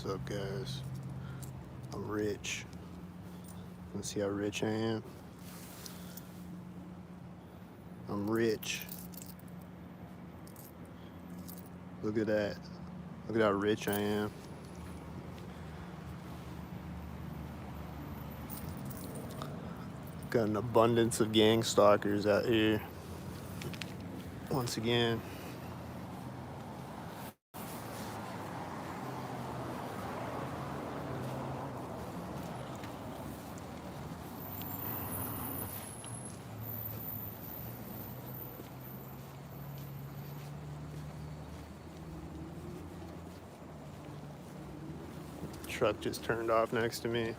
What's up, guys? I'm rich. Let's see how rich I am. I'm rich. Look at that. Look at how rich I am. Got an abundance of gang stalkers out here. Once again. Truck just turned off next to me.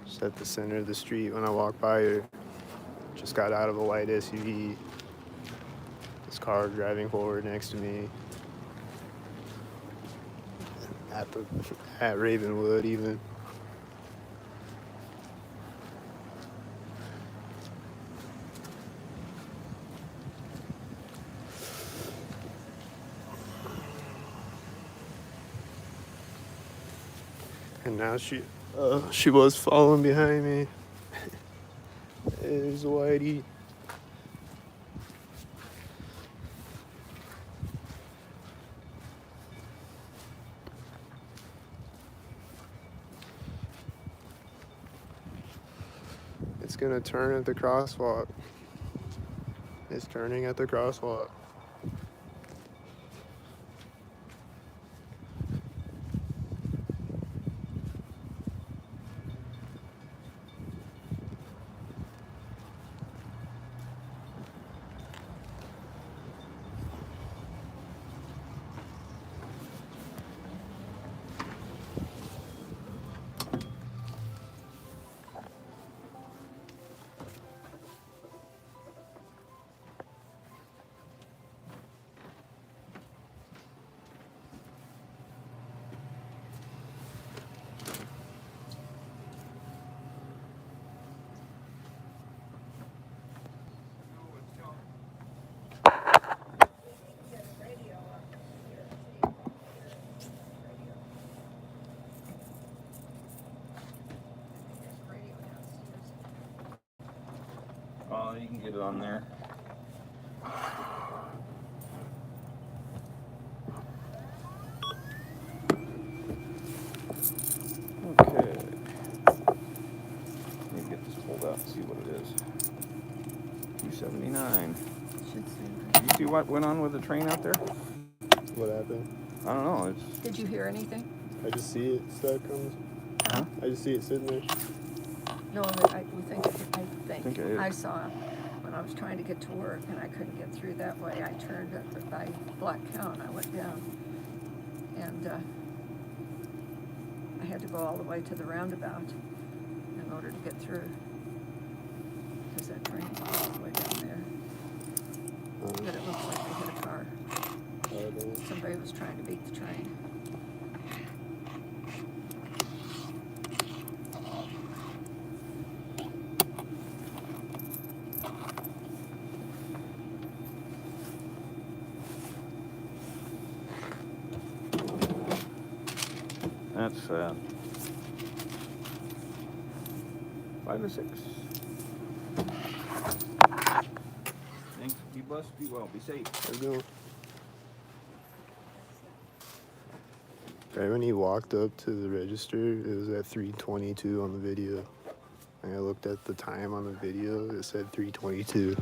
Just at the center of the street when I walk by here. Just got out of a white SUV. This car driving forward next to me. At Ravenwood even. And now she was following behind me. There's Whitey. It's gonna turn at the crosswalk. It's turning at the crosswalk. Oh, you can get it on there. Okay. Let me get this pulled out and see what it is. 279. Did you see what went on with the train out there? What happened? I don't know. It's. Did you hear anything? I just see it. That comes. Huh? I just see it sitting there. No, I saw when I was trying to get to work and I couldn't get through that way. I turned by Black Count. I went down, and I had to go all the way to the roundabout in order to get through because that train was all the way down there. But it looks like they hit a car. Somebody was trying to beat the train. That's 5 to 6. Thanks. Be blessed. Be well. Be safe. There we go. Right when he walked up to the register, it was at 3:22 on the video. And I looked at the time on the video, it said 3:22.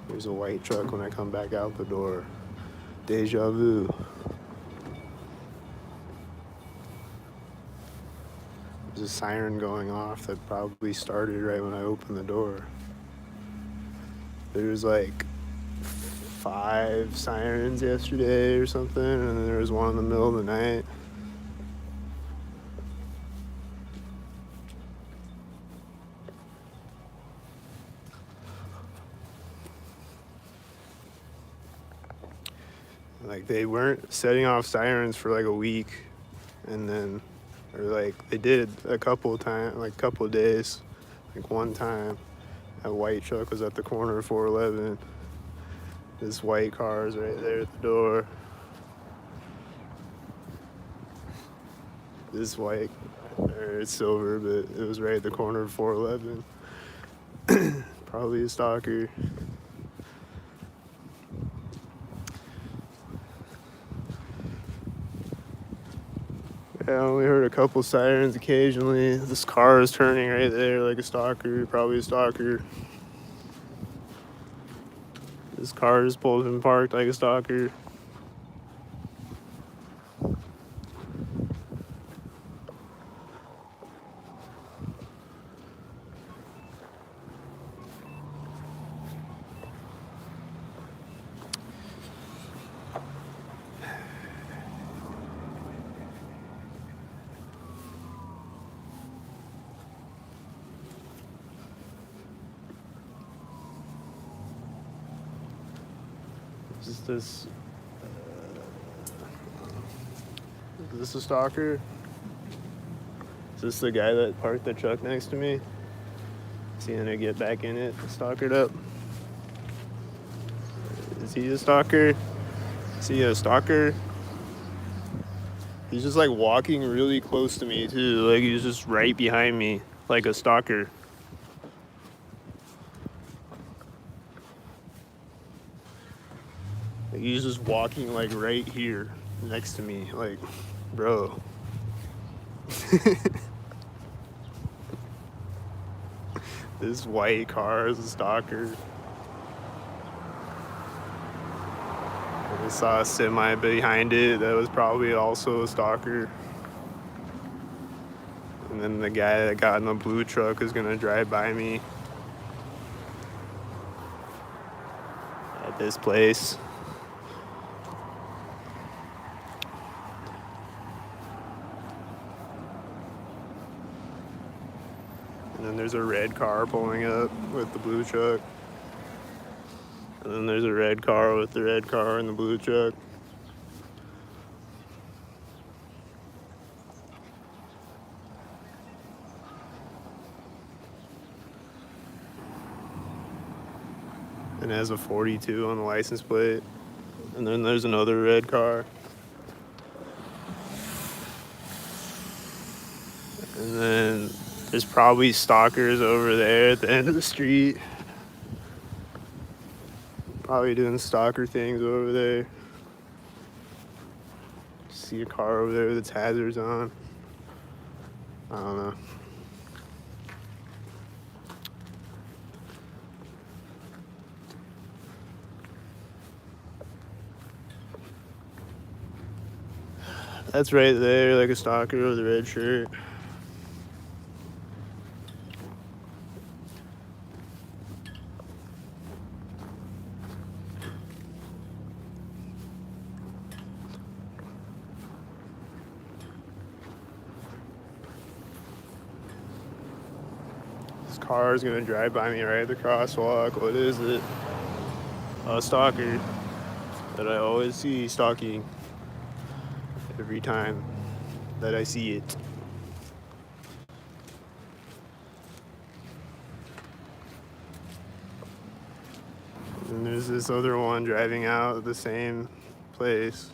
There's a white truck when I come back out the door. Deja vu. There's a siren going off that probably started right when I opened the door. There's like 5 sirens yesterday or something, and then there was one in the middle of the night. Like, they weren't setting off sirens for like a week, and then, or like they did a couple of times, like a couple of days. Like one time, a white truck was at the corner of 411. This white car is right there at the door. This white, or it's silver, but it was right at the corner of 411. Probably a stalker. Yeah, I only heard a couple sirens occasionally. This car is turning right there like a stalker, probably a stalker. This car is pulled and parked like a stalker. Is this a stalker? Is this the guy that parked the truck next to me? Seeing it get back in it, stalkered up. Is he a stalker? Is he a stalker? He's just like walking really close to me too. Like he's just right behind me, like a stalker. Like he's just walking like right here next to me. Like, bro. This white car is a stalker. I saw a semi behind it that was probably also a stalker. And then the guy that got in the blue truck is gonna drive by me at this place. And then there's a red car pulling up with the blue truck. And then there's a red car with the red car and the blue truck. And it has a 42 on the license plate. And then there's another red car. And then there's probably stalkers over there at the end of the street. Probably doing stalker things over there. See a car over there with its hazards on. I don't know. That's right there, like a stalker with a red shirt. This car is gonna drive by me right at the crosswalk. What is it? A stalker that I always see stalking every time that I see it. And there's this other one driving out of the same place.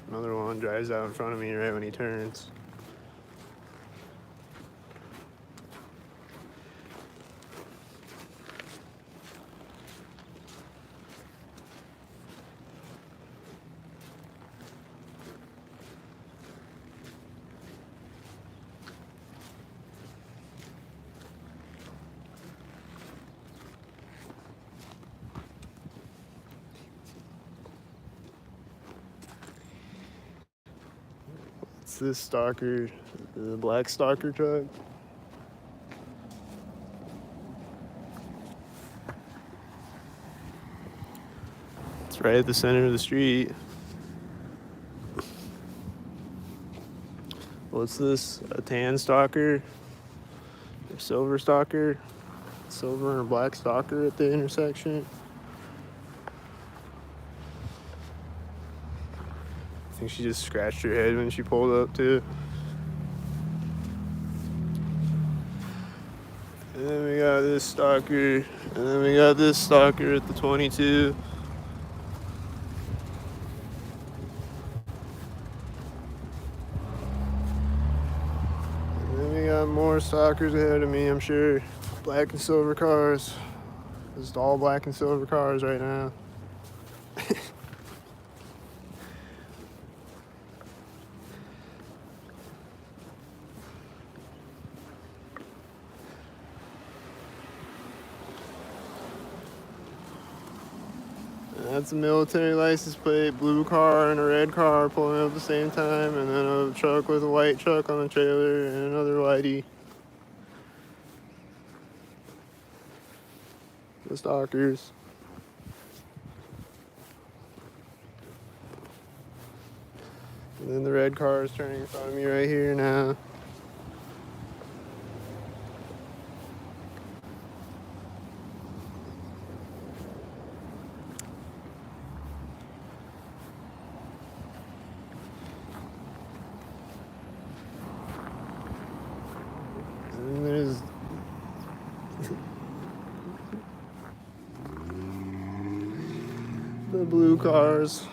Another one drives out in front of me right when he turns. It's this stalker, the black stalker truck. It's It's right at the center of the street. What's this? A tan stalker? A silver stalker? Silver and a black stalker at the intersection? I think she just scratched her head when she pulled up too. And then we got this stalker. And then we got this stalker at the 22. And then we got more stalkers ahead of me, I'm sure. Black and silver cars. Just all black and silver cars right now. That's a military license plate, blue car and a red car pulling up at the same time, and then a truck with a white truck on the trailer and another whitey. The stalkers. And then the red car is turning in front of me right here now. And there's the blue cars.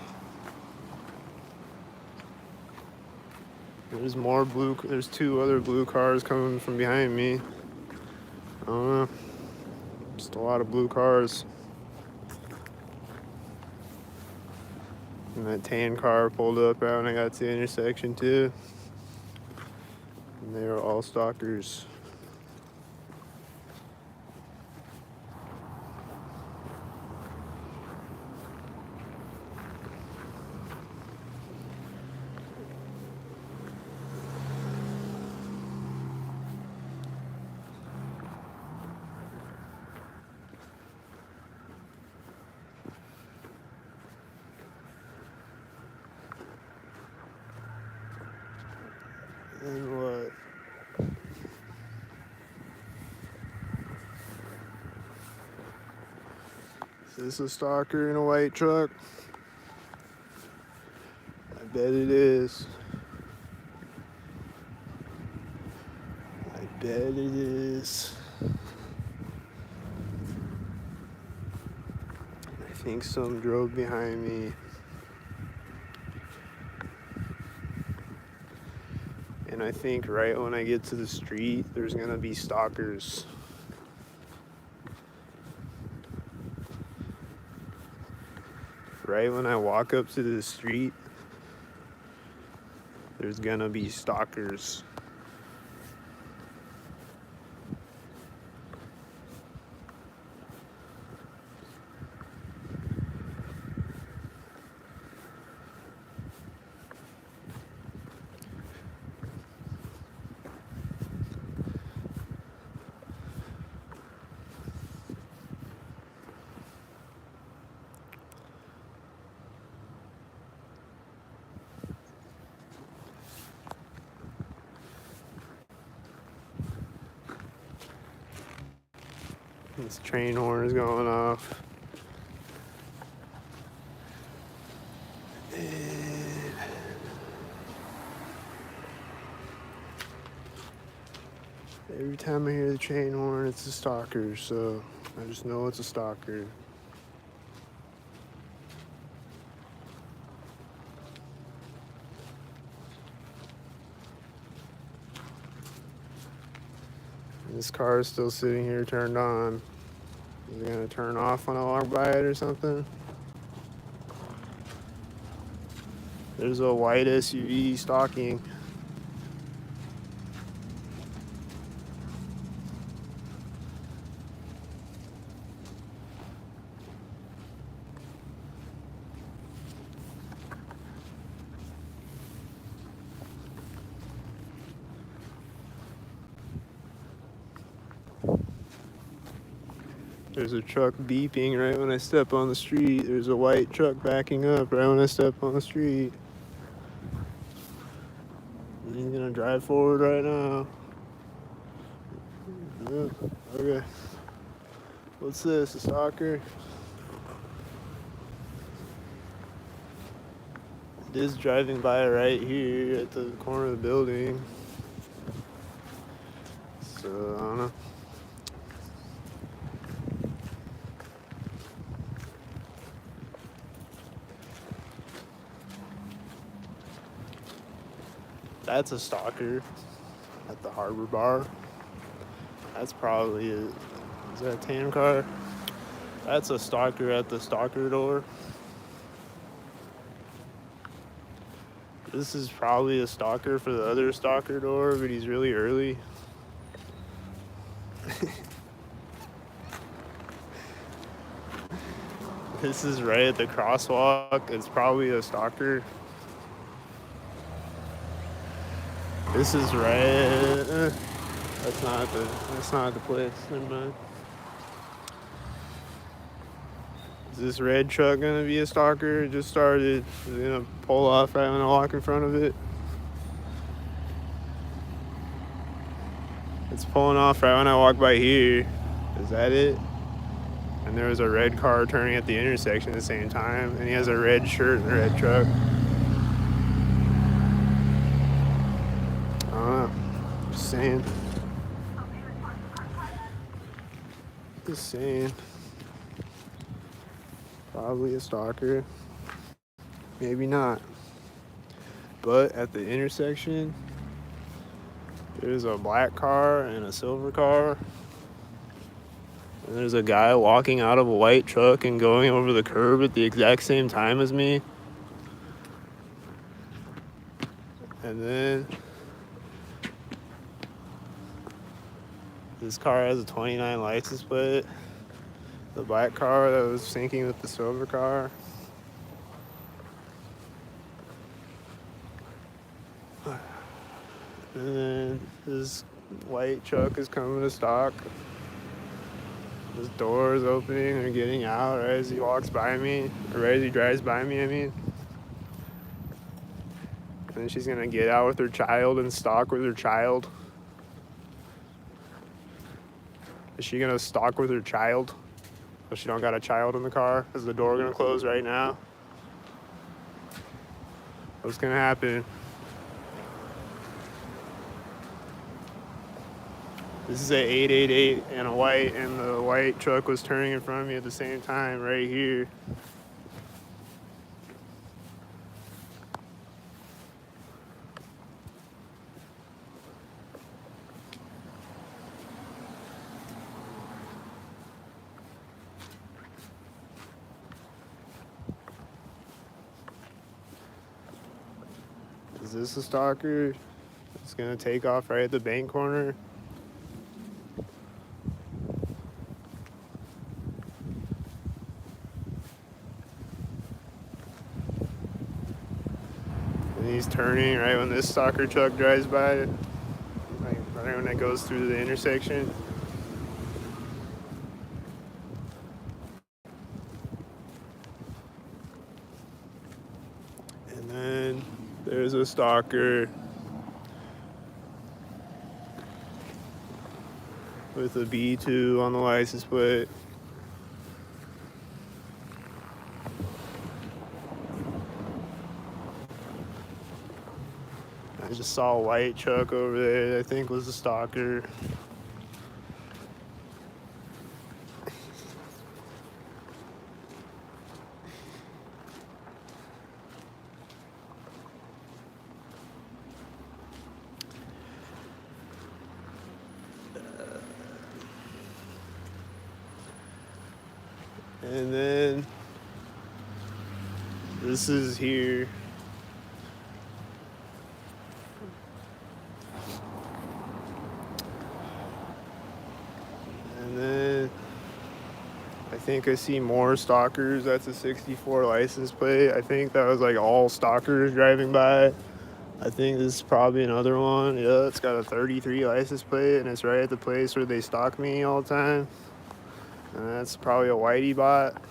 There's more blue. There's two other blue cars coming from behind me. I don't know. Just a lot of blue cars. And that tan car pulled up right when I got to the intersection too. And they were all stalkers. And what? Is this a stalker in a white truck? I bet it is. I bet it is. I think some drove behind me. And I think right when I get to the street, there's gonna be stalkers. Right when I walk up to the street, there's gonna be stalkers. This train horn is going off. And every time I hear the train horn, it's a stalker, so I just know it's a stalker. This car is still sitting here turned on. Is it gonna turn off when I walk by it or something? There's a white SUV stalking. There's a truck beeping right when I step on the street. There's a white truck backing up right when I step on the street. And he's gonna drive forward right now. Yeah, okay. What's this? A stalker? It is driving by right here at the corner of the building. So, I don't know. That's a stalker at the harbor bar. That's probably it. Is that a tan car? That's a stalker at the stalker door. This is probably a stalker for the other stalker door, but he's really early. This is right at the crosswalk. It's probably a stalker. This is right. That's not the place. Never mind. Is this red truck gonna be a stalker? It just started. It's gonna pull off right when I walk in front of it. It's pulling off right when I walk by here. Is that it? And there was a red car turning at the intersection at the same time, and he has a red shirt and a red truck. I don't know. Just saying. Just saying. Probably a stalker. Maybe not. But at the intersection, there's a black car and a silver car. And there's a guy walking out of a white truck and going over the curb at the exact same time as me. And then this car has a 29 license plate. The black car that was syncing with the silver car. And then this white truck is coming to stock. His door is opening and getting out right as he walks by me, or right as he drives by me, I mean. And then she's gonna get out with her child and stalk with her child. Is she gonna stalk with her child? If she don't got a child in the car? Is the door gonna close right now? What's gonna happen? This is a 888 and a white, and the white truck was turning in front of me at the same time right here. Is this a stalker? It's gonna take off right at the bank corner. And he's turning right when this stalker truck drives by, like right when it goes through the intersection. And then there's a stalker with a B2 on the license plate. I just saw a white truck over there that I think was a stalker. And then this is here. And then I think I see more stalkers. That's a 64 license plate. I think that was like all stalkers driving by. I think this is probably another one. Yeah, it's got a 33 license plate, and it's right at the place where they stalk me all the time. And that's probably a whitey bot.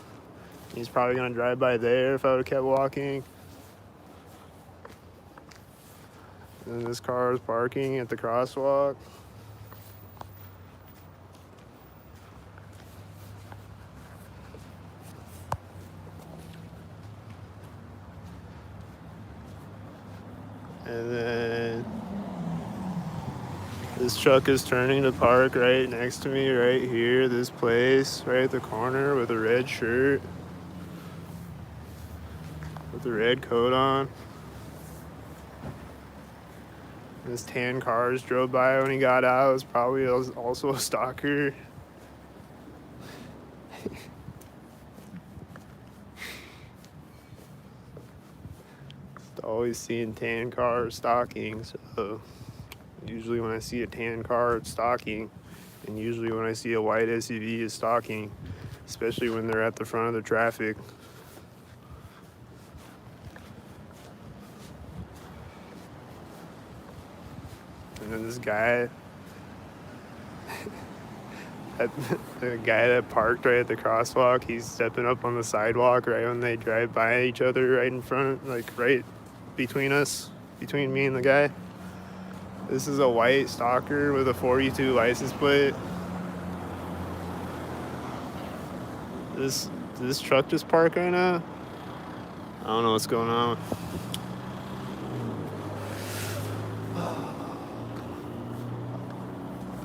He's probably gonna drive by there if I would've kept walking. And this car is parking at the crosswalk. And then this truck is turning to park right next to me, right here, this place, right at the corner with a red shirt, with a red coat on. This tan cars drove by when he got out. It was probably also a stalker. Always seeing tan cars stalking, so usually when I see a tan car, it's stalking, and usually when I see a white SUV, it's stalking, especially when they're at the front of the traffic. And then this guy, the guy that parked right at the crosswalk, he's stepping up on the sidewalk right when they drive by each other, right in front, like right between us, between me and the guy. This is a white stalker with a 42 license plate. Did this truck just park right now? I don't know what's going on.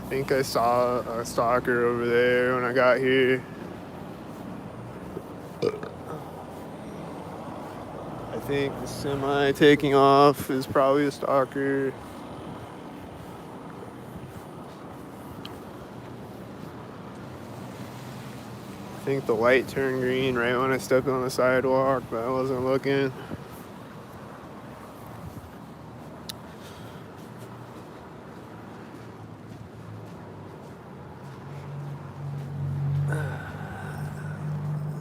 I think I saw a stalker over there when I got here. I think the semi taking off is probably a stalker. I think the light turned green right when I stepped on the sidewalk, but I wasn't looking.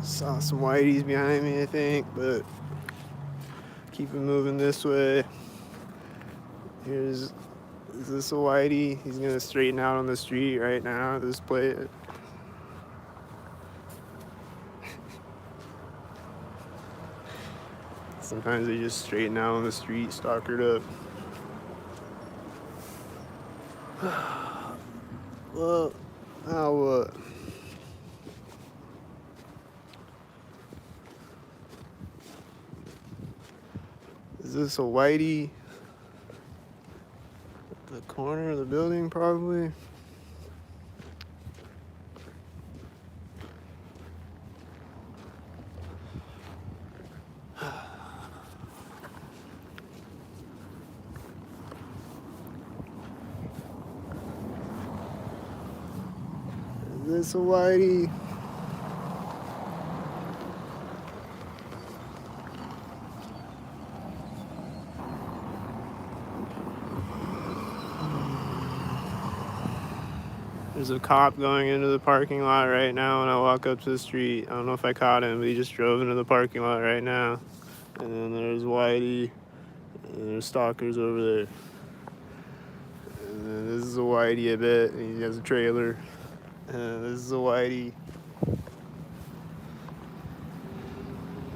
Saw some whiteys behind me, I think, but keep it moving this way. Is this a whitey? He's gonna straighten out on the street right now at this plate. Sometimes they just straighten out on the street, stalkered up. Well, now what? Is this a whitey? At the corner of the building, probably. Is this a whitey? There's a cop going into the parking lot right now when I walk up to the street. I don't know if I caught him, but he just drove into the parking lot right now. And then there's Whitey, and there's stalkers over there. And then this is a Whitey, I bet, and he has a trailer. And this is a Whitey.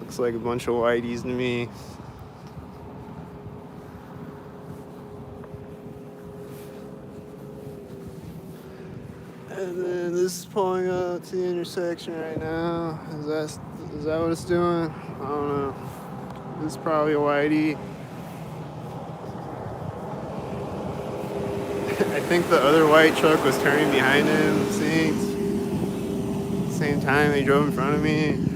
Looks like a bunch of Whiteys to me. And then this is pulling up to the intersection right now. Is that what it's doing? I don't know. This is probably a whitey. I think the other white truck was turning behind him, seeing same time they drove in front of me.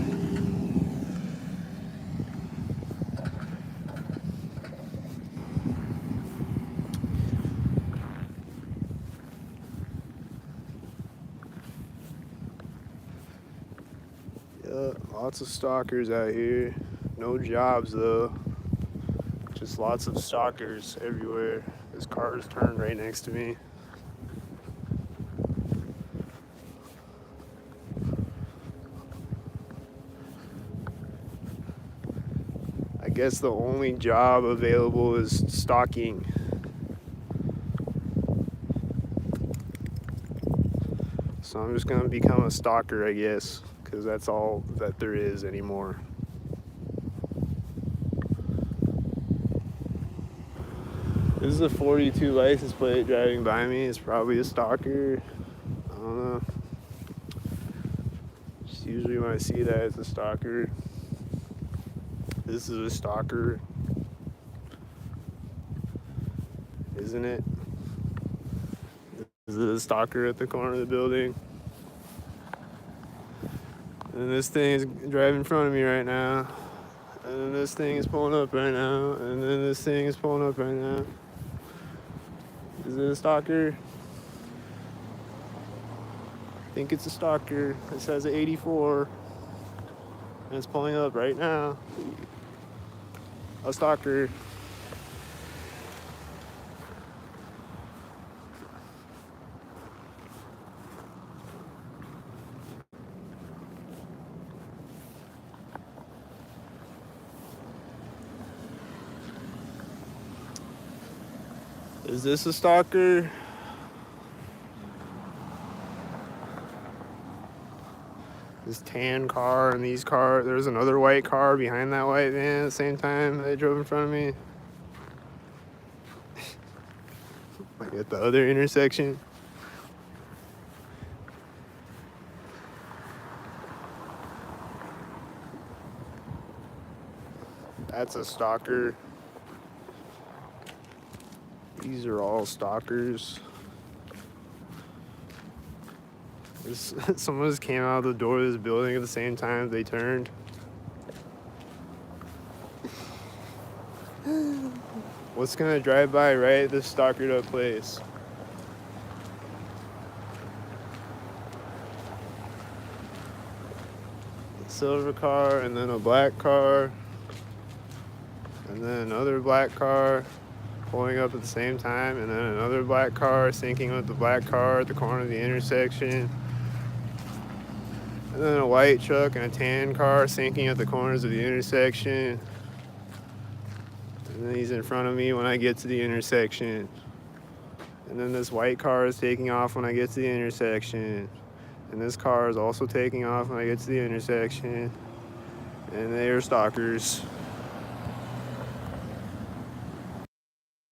Lots of stalkers out here. No jobs though. Just lots of stalkers everywhere. This car is turned right next to me. I guess the only job available is stalking. So I'm just gonna become a stalker, I guess, because that's all that there is anymore. This is a 42 license plate driving by me. It's probably a stalker. I don't know. Just usually when I see that, it's a stalker. This is a stalker, isn't it? This is a stalker at the corner of the building. And this thing is driving in front of me right now. And then this thing is pulling up right now. And then this thing is pulling up right now. Is it a stalker? I think it's a stalker. It says an 84. And it's pulling up right now. A stalker. Is this a stalker? This tan car and these cars. There's another white car behind that white van at the same time they drove in front of me. Like at the other intersection. That's a stalker. These are all stalkers. Someone just came out of the door of this building at the same time they turned. What's gonna drive by right at this stalkered up place? A silver car, and then a black car, and then another black car pulling up at the same time, and then another black car syncing with the black car at the corner of the intersection. And then a white truck and a tan car syncing at the corners of the intersection. And then he's in front of me when I get to the intersection. And then this white car is taking off when I get to the intersection. And this car is also taking off when I get to the intersection. And they are stalkers.